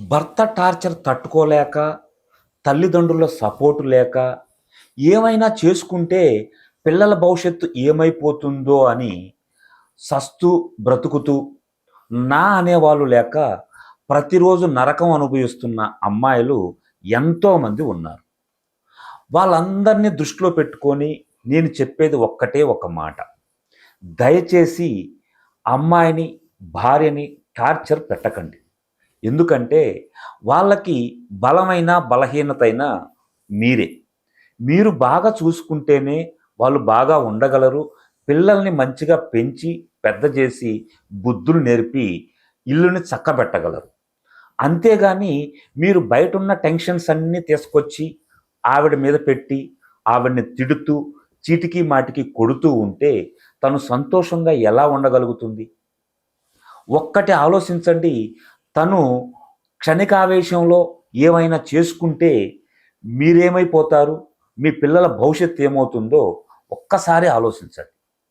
భర్త టార్చర్ తట్టుకోలేక, తల్లిదండ్రుల సపోర్ట్ లేక, ఏమైనా చేసుకుంటే పిల్లల భవిష్యత్తు ఏమైపోతుందో అని సస్తూ, బ్రతుకుతూ, నా అనేవాళ్ళు లేక ప్రతిరోజు నరకం అనుభవిస్తున్న అమ్మాయిలు ఎంతోమంది ఉన్నారు. వాళ్ళందరినీ దృష్టిలో పెట్టుకొని నేను చెప్పేది ఒక్కటే ఒక మాట. దయచేసి అమ్మాయిని, భార్యని టార్చర్ పెట్టకండి. ఎందుకంటే వాళ్ళకి బలమైన, బలహీనతైన మీరే. మీరు బాగా చూసుకుంటేనే వాళ్ళు బాగా ఉండగలరు. పిల్లల్ని మంచిగా పెంచి, పెద్ద చేసి, బుద్ధులు నేర్పి, ఇల్లుని చక్కబెట్టగలరు. అంతేగాని మీరు బయటున్న టెన్షన్స్ అన్నీ తీసుకొచ్చి ఆవిడ మీద పెట్టి, ఆవిడని తిడుతూ, చీటికి మాటికి కొడుతూ ఉంటే తను సంతోషంగా ఎలా ఉండగలుగుతుంది? ఒక్కటి ఆలోచించండి. తను క్షణికావేశంలో ఏమైనా చేసుకుంటే మీరేమైపోతారు? మీ పిల్లల భవిష్యత్తు ఏమవుతుందో ఒక్కసారి ఆలోచించండి.